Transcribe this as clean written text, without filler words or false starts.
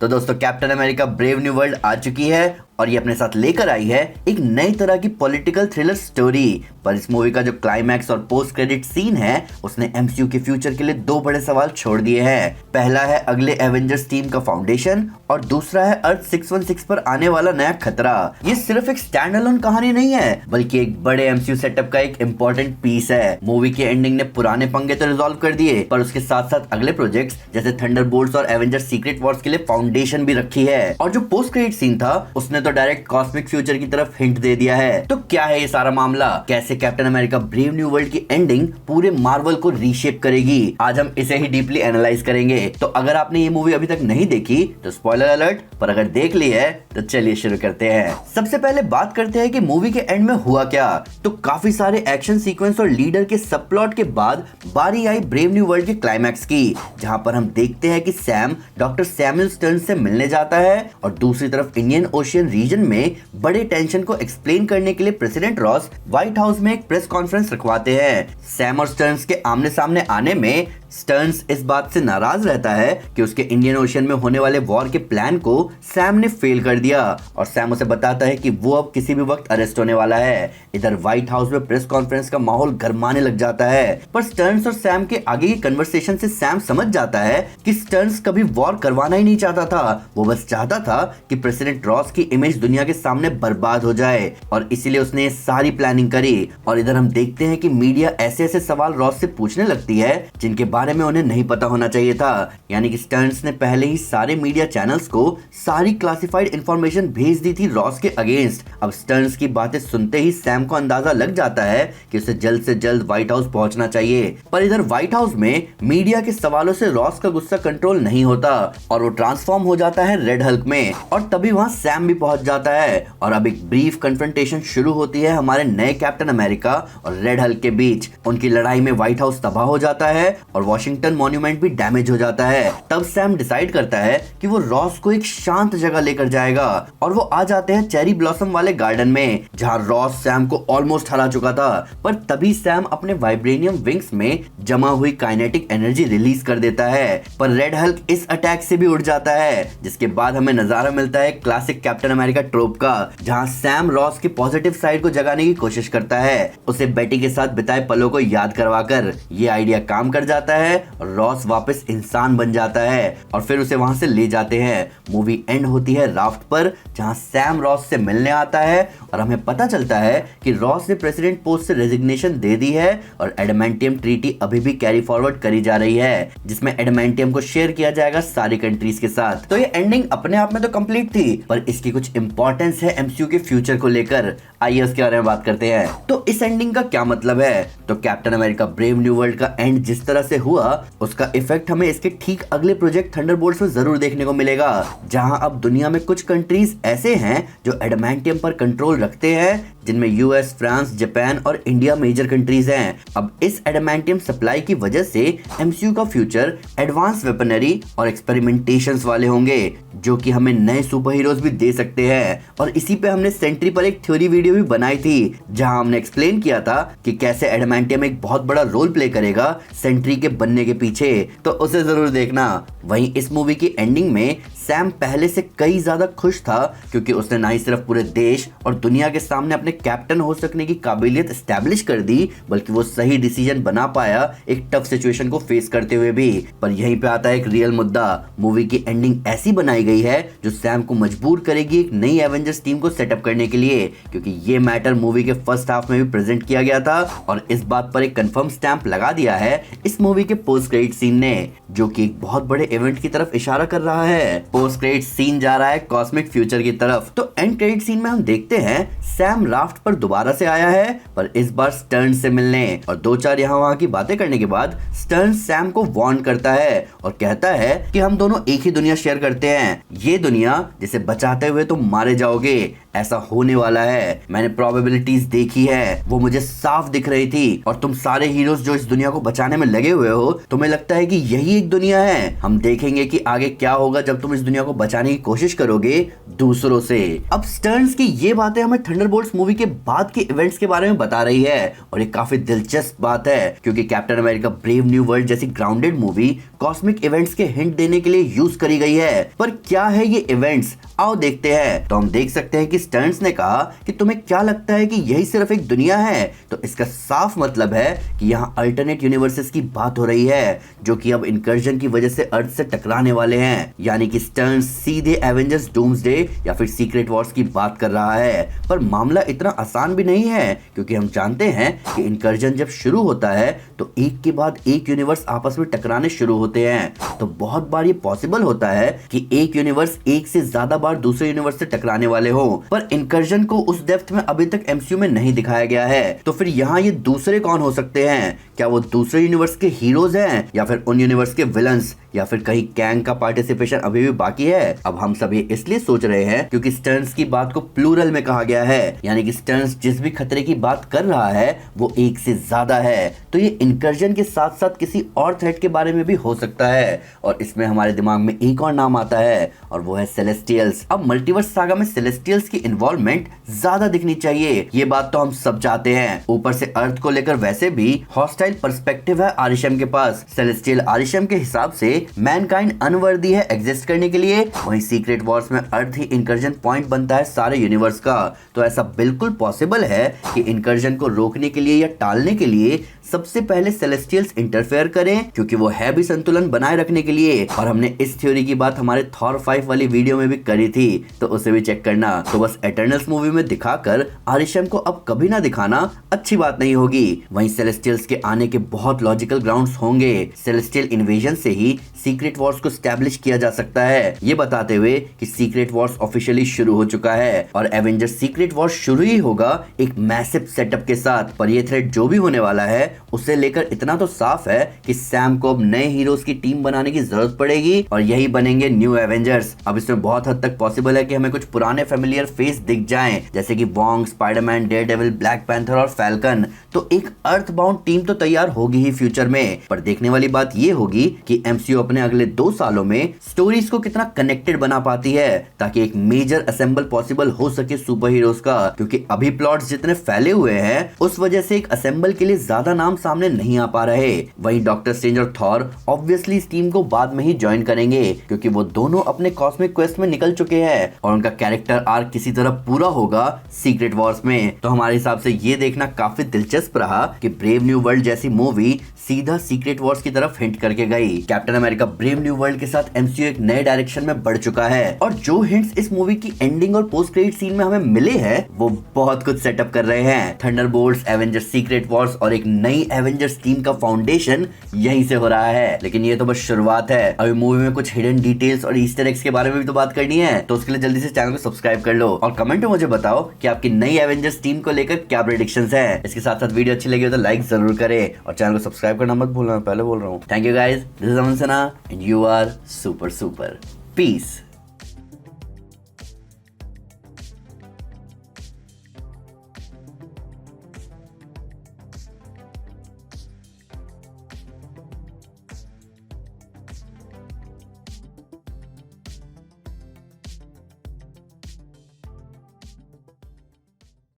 तो दोस्तों Captain America Brave New World आ चुकी है और ये अपने साथ लेकर आई है एक नई तरह की पॉलिटिकल थ्रिलर स्टोरी। पर इस मूवी का जो क्लाइमैक्स और पोस्ट क्रेडिट सीन है उसने एमसीयू के फ्यूचर के लिए दो बड़े सवाल छोड़ दिए हैं। पहला है अगले एवेंजर्स टीम का फाउंडेशन और दूसरा है अर्थ 616 पर आने वाला नया खतरा। ये सिर्फ एक स्टैंड अलोन कहानी नहीं है बल्कि एक बड़े एमसीयू सेटअप का एक इम्पोर्टेंट पीस है। मूवी के एंडिंग ने पुराने पंगे तो रिजॉल्व कर दिए पर उसके साथ साथ अगले प्रोजेक्ट्स जैसे थंडरबोल्ट्स और एवेंजर्स सीक्रेट वॉर्स के लिए फाउंडेशन भी रखी है। और जो पोस्ट क्रेडिट सीन था उसने तो डायरेक्ट कॉस्मिक फ्यूचर की तरफ हिंट दे दिया है। तो क्या है ये सारा मामला, कैसे captain America Brave New world की एंडिंग पूरे मार्वल को रीशेप करेगी, आज हम इसे ही डीपली एनालाइज करेंगे। तो अगर आपने ये मूवी अभी तक नहीं देखी तो स्पॉइलर अलर्ट, पर अगर देख ली है तो चलिए शुरू करते हैं। सबसे पहले बात करते हैं कि मूवी के एंड में हुआ क्या। तो काफी सारे एक्शन सीक्वेंस और लीडर के सब प्लॉट के बाद बारी आई ब्रेव न्यू वर्ल्ड के क्लाइमैक्स की, जहां पर हम देखते हैं कि सैम डॉक्टर सैमुअल स्टर्न्स से मिलने जाता है और दूसरी तरफ इंडियन ओशियन रीजन में बड़े टेंशन को एक्सप्लेन करने के लिए प्रेसिडेंट रॉस व्हाइट हाउस में एक प्रेस कॉन्फ्रेंस रखवाते हैं। सैम और स्टर्न्स के आमने सामने आने में स्टर्न्स इस बात से नाराज रहता है कि उसके इंडियन ओशन में होने वाले वॉर के प्लान को सैम ने फेल कर दिया और सैम उसे बताता है कि वो अब किसी भी वक्त अरेस्ट होने वाला है। इधर व्हाइट हाउस में प्रेस कॉन्फ्रेंस का माहौल गरमाने लग जाता है, पर स्टर्न्स और सैम के आगे की कन्वर्सेशन से सैम समझ जाता है कि स्टर्न्स कभी वॉर करवाना ही नहीं चाहता था, वो बस चाहता था कि प्रेसिडेंट रॉस की इमेज दुनिया के सामने बर्बाद हो जाए और इसीलिए उसने सारी प्लानिंग करी। और इधर हम देखते हैं कि मीडिया ऐसे ऐसे सवाल रॉस से पूछने लगती है जिनके बारे में उन्हें नहीं पता होना चाहिए था। यानी कि स्टर्न्स ने पहले ही सारे मीडिया चैनल्स को सारी क्लासिफाइड इंफॉर्मेशन भेज दी थी रॉस के अगेंस्ट। अब स्टर्न्स की बातें सुनते ही सैम को अंदाजा लग जाता है कि उसे जल्द से जल्द व्हाइट हाउस पहुंचना चाहिए। पर इधर व्हाइट हाउस में मीडिया के सवालों से रॉस का गुस्सा कंट्रोल नहीं होता और वो ट्रांसफॉर्म हो जाता है रेड हल्क में और तभी वहां सैम भी पहुंच जाता है और अब एक ब्रीफ कन्फ्रंटेशन शुरू होती है हमारे नए कैप्टन अमेरिका और रेड हल्क के बीच। उनकी लड़ाई में व्हाइट हाउस तबाह हो जाता है और वॉशिंगटन मॉन्यूमेंट भी डैमेज हो जाता है। तब सैम डिसाइड करता है कि वो रॉस को एक शांत जगह लेकर जाएगा और वो आ जाते हैं चेरी ब्लॉसम वाले गार्डन में जहां रॉस सैम को ऑलमोस्ट हरा चुका था। पर तभी सैम अपने वाइब्रेनियम विंग्स में जमा हुई काइनेटिक एनर्जी रिलीज कर देता है, पर रेड हल्क इस अटैक से भी उड़ जाता है, जिसके बाद हमें नजारा मिलता है क्लासिक कैप्टन अमेरिका ट्रोप का, जहां सैम रॉस की पॉजिटिव साइड को जगाने की कोशिश करता है, उसे बेटी के साथ बिताए पलों को याद करवाकर। ये आइडिया काम कर जाता है और रॉस वापस इंसान बन जाता है और फिर उसे वहां से ले जाते हैं। मूवी एंड होती है राफ्ट पर जहां सैम रॉस से मिलने आता है और हमें पता चलता है कि रॉस ने प्रेसिडेंट पोस्ट से रेजिग्नेशन दे दी है और एडमेंटियम ट्रीटी अभी भी कैरी फॉरवर्ड करी जा रही है, जिसमें एडमेंटियम को शेयर किया जाएगा सारी कंट्रीज के साथ। तो ये एंडिंग अपने आप में तो कंप्लीट थी पर इसकी कुछ इंपॉर्टेंस है एमसीयू के फ्यूचर को लेकर। आइए उसके बारे में बात करते हैं। तो इस एंडिंग का क्या मतलब है? तो captain America Brave New world का एंड जिस तरह से हुआ उसका इफेक्ट हमें इसके ठीक अगले प्रोजेक्ट थंडरबोल्ट्स में जरूर देखने को मिलेगा, जहां अब दुनिया में कुछ कंट्रीज ऐसे हैं जो एडमेंटियम पर कंट्रोल रखते हैं, जिनमें यूएस, फ्रांस, जापान और इंडिया मेजर कंट्रीज हैं। अब इस एडमेंटियम सप्लाई की वजह से एमसीयू का फ्यूचर एडवांस वेपनरी और एक्सपेरिमेंटेशंस वाले होंगे जो कि हमें नए सुपर हीरोज भी दे सकते हैं। और इसी पे हमने सेंट्री पर एक थ्योरी वीडियो भी बनाई थी जहां हमने एक्सप्लेन किया था कि कैसे एडमेंटियम एक बहुत बड़ा रोल प्ले करेगा सेंट्री के बनने के पीछे, तो उसे जरूर देखना। वहीं इस मूवी की एंडिंग में सैम पहले से कई ज्यादा खुश था क्योंकि उसने ना ही सिर्फ पूरे देश और दुनिया के सामने अपने कैप्टन हो सकने की काबिलियत एस्टैब्लिश कर दी बल्कि वो सही डिसीजन बना पाया एक टफ सिचुएशन को फेस करते हुए भी। पर यहीं पे आता है एक रियल मुद्दा, मूवी की एंडिंग ऐसी बनाई गई है जो सैम को मजबूर करेगी एक नई एवेंजर्स टीम को सेटअप करने के लिए, क्योंकि ये मैटर मूवी के फर्स्ट हाफ में भी प्रेजेंट किया गया था और इस बात पर एक कंफर्म स्टैंप लगा दिया है इस मूवी के पोस्ट क्रेडिट सीन ने, जो कि एक बहुत बड़े इवेंट की तरफ इशारा कर रहा है। पोस्ट क्रेडिट सीन जा रहा है कॉस्मिक फ्यूचर की तरफ। तो एंड क्रेडिट सीन में हम देखते हैं सैम राफ्ट पर दोबारा से आया है, पर इस बार स्टर्न्स से मिलने और दो चार यहाँ वहाँ की बातें करने के बाद स्टर्न्स सैम को वार्न करता है और कहता है कि हम दोनों एक ही दुनिया शेयर करते हैं, ये दुनिया जिसे बचाते हुए तुम मारे जाओगे। ऐसा होने वाला है। मैंने प्रोबेबिलिटीज देखी है, वो मुझे साफ दिख रही थी। और तुम सारे हीरोज जो इस दुनिया को बचाने में लगे हुए हो, तुम्हें लगता है कि यही एक दुनिया है। हम देखेंगे कि आगे क्या होगा जब तुम इस दुनिया को बचाने की कोशिश करोगे दूसरों से। अब स्टर्न्स की ये बातें हमें थंडरबोल्ट्स मूवी के बाद के इवेंट्स के बारे में बता रही है, और ये काफी दिलचस्प बात है क्योंकि captain America Brave New world जैसी ग्राउंडेड मूवी कॉस्मिक इवेंट्स के हिंट देने के लिए यूज करी गई है। पर क्या है ये इवेंट्स, आओ देखते हैं। तो हम देख सकते हैं कि स्टर्न्स ने कहा कि तुम्हें क्या लगता है कि यही सिर्फ एक दुनिया है, तो इसका साफ मतलब है कि यहाँ अल्टरनेट यूनिवर्सेस की बात हो रही है जो कि अब इनकर्जन की वजह से अर्थ से टकराने वाले हैं। यानी कि स्टर्न्स सीधे एवेंजर्स डूम्सडे या फिर सीक्रेट वॉर्स की बात कर रहा है। पर मामला इतना आसान भी नहीं है क्योंकि हम जानते हैं कि इनकर्जन जब शुरू होता है तो एक के बाद एक यूनिवर्स आपस में टकराने शुरू होते हैं। तो बहुत बार ये पॉसिबल होता है कि एक यूनिवर्स एक से ज्यादा बार दूसरे यूनिवर्स से टकराने वाले हो, पर इनकर्जन को उस डेप्थ में अभी तक एमसीयू में नहीं दिखाया गया है। तो फिर यहाँ ये दूसरे कौन हो सकते हैं? क्या वो दूसरे यूनिवर्स के हीरोज हैं या फिर उन यूनिवर्स के विलन्स, या फिर कहीं कैंग का पार्टिसिपेशन अभी भी बाकी है? अब हम सब ये इसलिए सोच रहे हैं क्योंकि स्टर्न्स की बात को प्लूरल में कहा गया है, यानी कि स्टर्न्स जिस भी खतरे की बात कर रहा है वो एक से ज्यादा है। तो ये इनकर्जन के साथ साथ किसी और थ्रेट के बारे में भी हो सकता है, और इसमें हमारे दिमाग में एक और नाम आता है और वो है सेलेस्टियल्स। अब मल्टीवर्स सागा में सेलेस्टियल्स की इन्वॉल्वमेंट ज्यादा दिखनी चाहिए, ये बात तो हम सब चाहते हैं। ऊपर से अर्थ को लेकर वैसे भी हॉस्टाइल पर्सपेक्टिव है आरिशम के पास। सेलेस्टियल आरिशम के हिसाब से मैनकाइंड अनवर्दी है एग्जिस्ट करने के लिए, वहीं सीक्रेट वॉर्स में अर्थ ही इनकर्जन पॉइंट बनता है सारे यूनिवर्स का। तो ऐसा बिल्कुल पॉसिबल है कि इनकर्जन को रोकने के लिए या टालने के लिए सबसे पहले सेलेस्टियल्स इंटरफेयर करें, क्योंकि वो है भी संतुलन बनाए रखने के लिए। और हमने इस थ्योरी की बात हमारे थॉर 5 वाली वीडियो में भी करी थी, तो उसे भी चेक करना। तो बस एटर्नल्स मूवी में दिखाकर आरिशम को अब कभी ना दिखाना अच्छी बात नहीं होगी। वहीं सेलेस्टियल्स के आने के बहुत लॉजिकल ग्राउंड्स होंगे। सेलेस्टियल इन्वेजन से ही सीक्रेट वॉर्स को स्टैब्लिश किया जा सकता है, ये बताते हुए कि सीक्रेट वॉर्स ऑफिशियली शुरू हो चुका है और एवेंजर्स सीक्रेट वॉर्स शुरू ही होगा एक मैसिव सेटअप के साथ। पर ये थ्रेड जो भी होने वाला है उसे लेकर इतना तो साफ है कि सैम को अब नए हीरोज की टीम बनाने की जरूरत पड़ेगी और यही बनेंगे न्यू एवेंजर्स। अब इसमें बहुत हद तक पॉसिबल है कि हमें कुछ पुराने फेमिलियर फेस दिख जाएं, जैसे कि Wong, Spiderman, Daredevil, black panther और फैल्कन। तो एक अर्थ बाउंड टीम तो तैयार होगी ही फ्यूचर में। पर देखने वाली बात ये होगी कि एमसीयू अपने अगले 2 सालों में स्टोरीज को कितना कनेक्टेड बना पाती है, ताकि एक मेजर असेंबल पॉसिबल हो सके सुपर हीरोज का। क्योंकि अभी प्लॉट्स जितने फैले हुए हैं उस वजह से एक असेंबल के लिए ज्यादा नाम सामने नहीं आ पा रहे। वहीं डॉक्टर स्ट्रेंज और थॉर ऑब्वियसली इस टीम को बाद में ही ज्वाइन करेंगे, क्योंकि वो दोनों अपने कॉस्मिक क्वेस्ट में निकल चुके हैं और उनका कैरेक्टर आर्क किसी तरह पूरा होगा सीक्रेट वॉर्स में। तो हमारे हिसाब से ये देखना काफी दिलचस्प रहा कि ब्रेव न्यू वर्ल्ड जैसी मूवी सीधा सीक्रेट वॉर्स की तरफ हिंट करके गई। Captain America Brave New world के साथ एमसीयू एक नए डायरेक्शन में बढ़ चुका है और जो हिंट्स इस मूवी की एंडिंग और पोस्ट क्रेडिट सीन में हमें मिले हैं वो बहुत कुछ सेटअप कर रहे हैं। थंडरबोल्ट्स, एवेंजर्स सीक्रेट वॉर्स और एक नई एवेंजर्स टीम का फाउंडेशन यहीं से हो रहा है। लेकिन ये तो बस शुरुआत है, अभी मूवी में कुछ हिडन डिटेल्स और ईस्टर एग्स के बारे में भी तो बात करनी है। तो उसके लिए जल्दी से चैनल को सब्सक्राइब कर लो और कमेंट में मुझे बताओ कि आपकी नई एवेंजर्स टीम को लेकर क्या प्रेडिक्शंस हैं। इसके साथ साथ वीडियो अच्छी लगी हो तो लाइक जरूर करें और चैनल को सब्सक्राइब करना मत भूलना, पहले बोल रहा हूँ। Thank you guys, this is Aman Sana and you are super super. Piece.